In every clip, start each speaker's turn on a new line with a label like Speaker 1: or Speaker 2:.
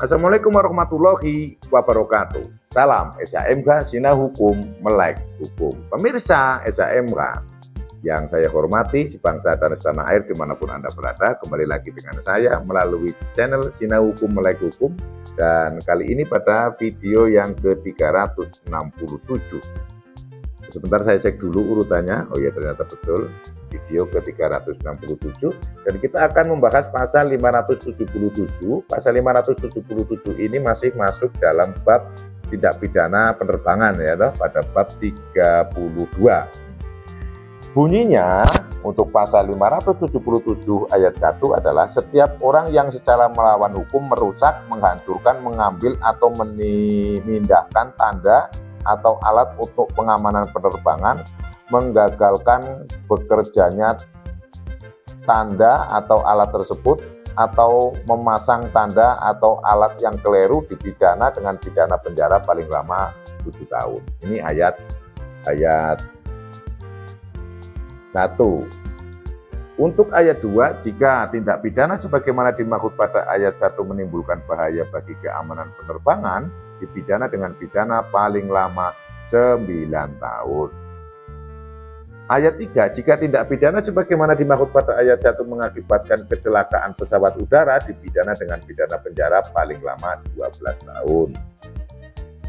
Speaker 1: Assalamualaikum warahmatullahi wabarakatuh. Salam SHMK Sinau Hukum Melek Hukum. Pemirsa SHMK yang saya hormati, sebangsa dan setanah air dimanapun Anda berada, kembali lagi dengan saya melalui channel Sinau Hukum Melek Hukum. Dan kali ini pada video yang ke-367. Sebentar saya cek dulu urutannya. Oh ya, ternyata betul, video ke-367. Dan kita akan membahas pasal 577. Pasal 577 ini masih masuk dalam bab tindak pidana penerbangan ya, pada bab 32. Bunyinya untuk pasal 577 ayat 1 adalah setiap orang yang secara melawan hukum merusak, menghancurkan, mengambil atau memindahkan tanda atau alat untuk pengamanan penerbangan, menggagalkan bekerjanya tanda atau alat tersebut, atau memasang tanda atau alat yang keliru dipidana dengan pidana penjara paling lama 7 tahun. Ini ayat 1. Untuk ayat 2, jika tindak pidana sebagaimana dimaksud pada ayat 1 menimbulkan bahaya bagi keamanan penerbangan, dipidana dengan pidana paling lama 9 tahun. Ayat 3, jika tindak pidana sebagaimana dimaksud pada ayat 1 mengakibatkan kecelakaan pesawat udara, dipidana dengan pidana penjara paling lama 12 tahun.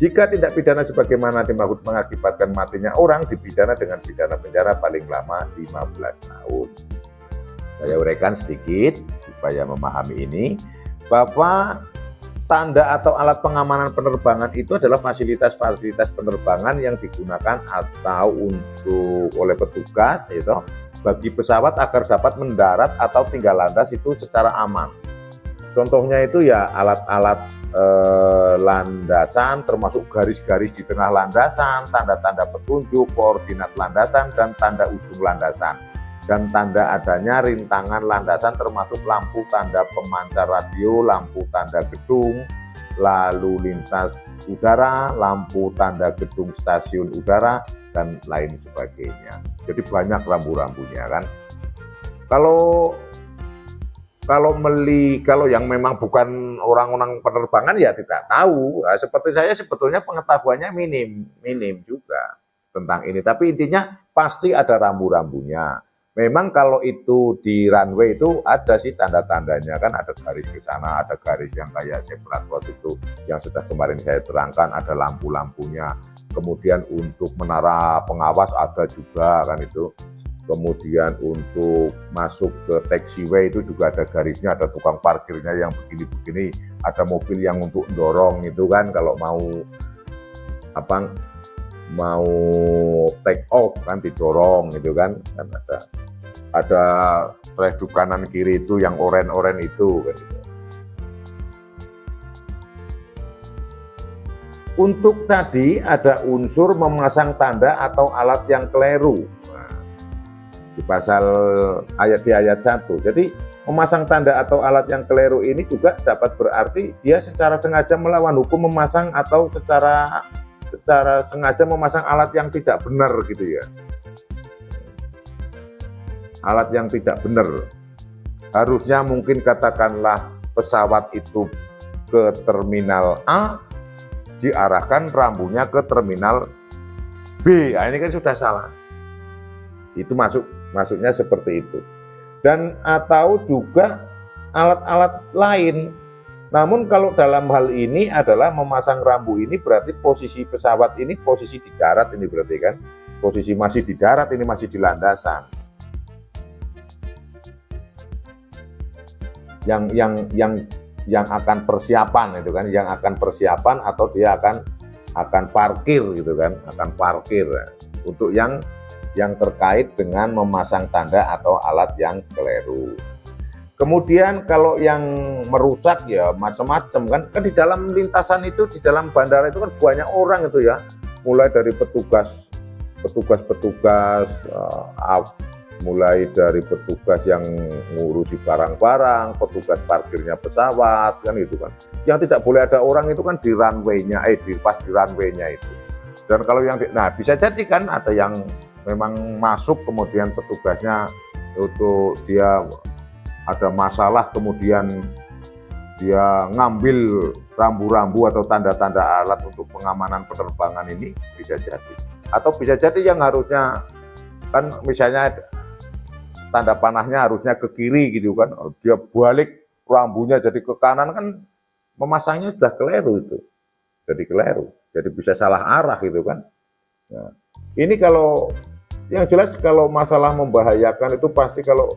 Speaker 1: Jika tindak pidana sebagaimana dimaksud mengakibatkan matinya orang, dipidana dengan pidana penjara paling lama 15 tahun. Saya uraikan sedikit supaya memahami ini, bahwa tanda atau alat pengamanan penerbangan itu adalah fasilitas-fasilitas penerbangan yang digunakan atau untuk oleh petugas itu bagi pesawat agar dapat mendarat atau tinggal landas itu secara aman. Contohnya itu ya alat-alat landasan, termasuk garis-garis di tengah landasan, tanda-tanda petunjuk, koordinat landasan, dan tanda ujung landasan. Dan tanda adanya rintangan landasan termasuk lampu tanda pemancar radio, lampu tanda gedung, lalu lintas udara, lampu tanda gedung stasiun udara, dan lain sebagainya. Jadi banyak rambu-rambunya kan. Kalau yang memang bukan orang-orang penerbangan ya tidak tahu. Nah, seperti saya sebetulnya pengetahuannya minim juga tentang ini. Tapi intinya pasti ada rambu-rambunya. Memang kalau itu di runway itu ada sih tanda-tandanya kan, ada garis ke sana, ada garis yang kayak zebra cross itu yang sudah kemarin saya terangkan, ada lampu-lampunya. Kemudian untuk menara pengawas ada juga kan itu. Kemudian untuk masuk ke taxiway itu juga ada garisnya, ada tukang parkirnya yang begini-begini, ada mobil yang untuk dorong itu kan kalau mau take off kan didorong gitu kan ada reduk kanan kiri itu yang oren-oren itu kan gitu. Untuk tadi ada unsur memasang tanda atau alat yang keliru di pasal di ayat 1. Jadi memasang tanda atau alat yang keliru ini juga dapat berarti dia secara sengaja melawan hukum memasang atau secara sengaja memasang alat yang tidak benar gitu ya. Alat yang tidak benar. Harusnya mungkin katakanlah pesawat itu ke terminal A, diarahkan rambunya ke terminal B. Nah, ini kan sudah salah. Itu masuknya seperti itu. Dan atau juga alat-alat lain. Namun kalau dalam hal ini adalah memasang rambu ini berarti posisi pesawat ini posisi di darat ini berarti kan. Posisi masih di darat, ini masih di landasan. Yang akan persiapan itu kan, yang akan persiapan atau dia akan parkir gitu kan, akan parkir untuk yang terkait dengan memasang tanda atau alat yang keliru. Kemudian kalau yang merusak ya macam-macam kan di dalam lintasan itu, di dalam bandara itu kan banyak orang itu ya, mulai dari petugas mulai dari petugas yang ngurusi barang-barang, petugas parkirnya pesawat kan itu kan. Yang tidak boleh ada orang itu kan di runway-nya, pas di runway-nya itu. Dan kalau yang bisa jadi kan ada yang memang masuk kemudian petugasnya itu dia ada masalah kemudian dia ngambil rambu-rambu atau tanda-tanda alat untuk pengamanan penerbangan ini, bisa jadi. Atau bisa jadi yang harusnya kan misalnya tanda panahnya harusnya ke kiri gitu kan, dia balik rambunya jadi ke kanan, kan memasangnya sudah keliru itu, jadi keliru, jadi bisa salah arah gitu kan. Nah, ini kalau yang jelas kalau masalah membahayakan itu pasti kalau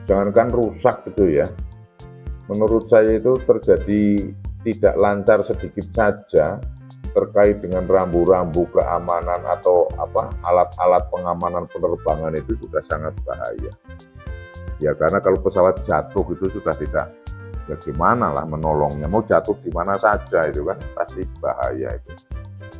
Speaker 1: jangankan rusak gitu ya, menurut saya itu terjadi tidak lancar sedikit saja terkait dengan rambu-rambu keamanan atau alat-alat pengamanan penerbangan itu sudah sangat bahaya. Ya karena kalau pesawat jatuh itu sudah tidak, ya gimana lah menolongnya, mau jatuh di mana saja itu kan pasti bahaya itu.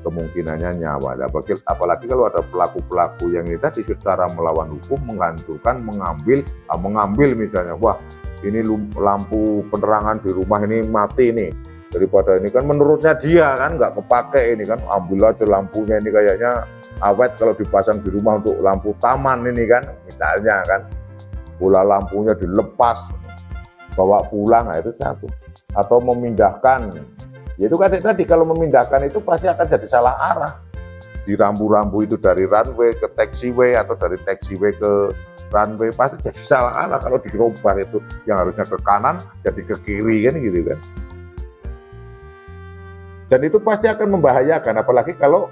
Speaker 1: Kemungkinannya nyawa. Apalagi kalau ada pelaku-pelaku yang ini tadi secara melawan hukum, menghancurkan, mengambil misalnya, wah ini lampu penerangan di rumah ini mati nih, daripada ini kan menurutnya dia kan nggak kepake ini kan, ambil aja lampunya, ini kayaknya awet kalau dipasang di rumah untuk lampu taman ini kan, misalnya kan, bola lampunya dilepas, bawa pulang, nah itu satu. Atau memindahkan, ya itu kan tadi kalau memindahkan itu pasti akan jadi salah arah. Di rambu-rambu itu dari runway ke taxiway atau dari taxiway ke runway pasti jadi salah arah kalau dirubah itu, yang harusnya ke kanan jadi ke kiri kan gitu kan. Dan itu pasti akan membahayakan, apalagi kalau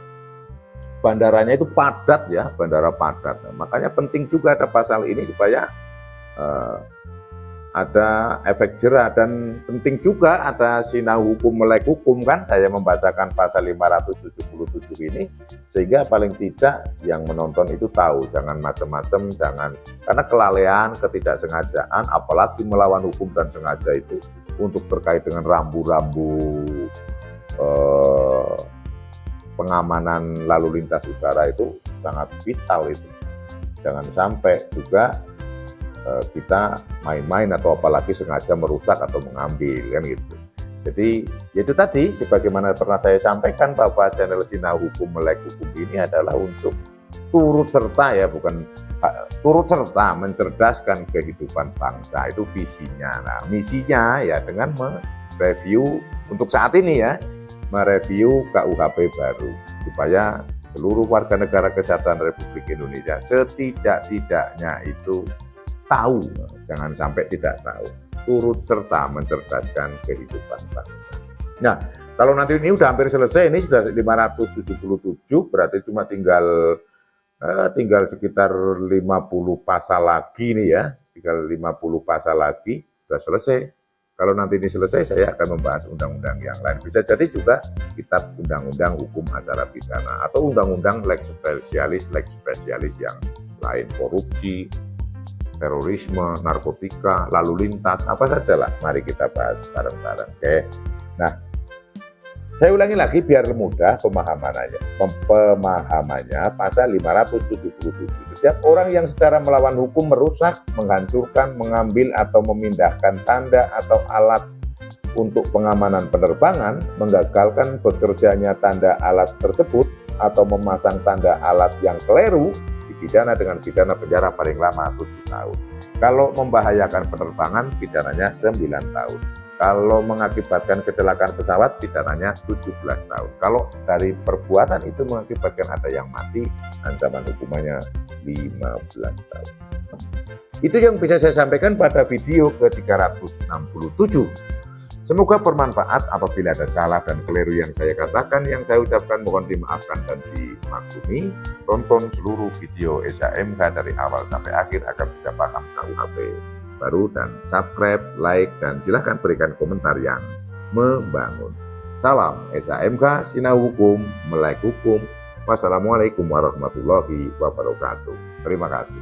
Speaker 1: bandaranya itu padat ya, bandara padat. Nah, makanya penting juga ada pasal ini supaya ada efek jerah, dan penting juga ada sinau hukum melek hukum kan, saya membacakan pasal 577 ini sehingga paling tidak yang menonton itu tahu, jangan macam-macam, jangan karena kelalaian, ketidaksengajaan, apalagi melawan hukum dan sengaja itu untuk terkait dengan rambu-rambu pengamanan lalu lintas udara itu sangat vital itu. Jangan sampai juga kita main-main atau apalagi sengaja merusak atau mengambil kan gitu. Jadi itu tadi sebagaimana pernah saya sampaikan bahwa channel Sinau Hukum Melek Hukum ini adalah untuk turut serta ya, bukan turut serta mencerdaskan kehidupan bangsa, itu visinya. Nah, misinya ya dengan mereview untuk saat ini ya, mereview KUHP baru supaya seluruh warga negara kesatuan Republik Indonesia setidak-tidaknya itu tahu, jangan sampai tidak tahu, turut serta mencerdaskan kehidupan bangsa. Nah, kalau nanti ini udah hampir selesai, ini sudah 577, berarti cuma tinggal sekitar 50 pasal lagi nih ya, tinggal 50 pasal lagi, sudah selesai. Kalau nanti ini selesai, saya akan membahas undang-undang yang lain. Bisa jadi juga kitab undang-undang hukum acara pidana, atau undang-undang lex spesialis yang lain, korupsi, terorisme, narkotika, lalu lintas, apa saja lah. Mari kita bahas bareng-bareng. Oke. Nah, saya ulangi lagi biar mudah pemahamannya. Pasal 577. Setiap orang yang secara melawan hukum merusak, menghancurkan, mengambil atau memindahkan tanda atau alat untuk pengamanan penerbangan, menggagalkan bekerjanya tanda alat tersebut, atau memasang tanda alat yang keliru, dipidana dengan pidana penjara paling lama 7 tahun. Kalau membahayakan penerbangan, pidananya 9 tahun. Kalau mengakibatkan kecelakaan pesawat, pidananya 17 tahun. Kalau dari perbuatan itu mengakibatkan ada yang mati, ancaman hukumannya 15 tahun. Itu yang bisa saya sampaikan pada video ke-367. Semoga bermanfaat. Apabila ada salah dan keliru yang saya katakan, yang saya ucapkan, mohon dimaafkan dan dimaklumi. Tonton seluruh video SHMK dari awal sampai akhir agar bisa paham KUHP baru, dan subscribe, like, dan silahkan berikan komentar yang membangun. Salam SHMK, Sinau Hukum, Melek Hukum. Wassalamualaikum warahmatullahi wabarakatuh. Terima kasih.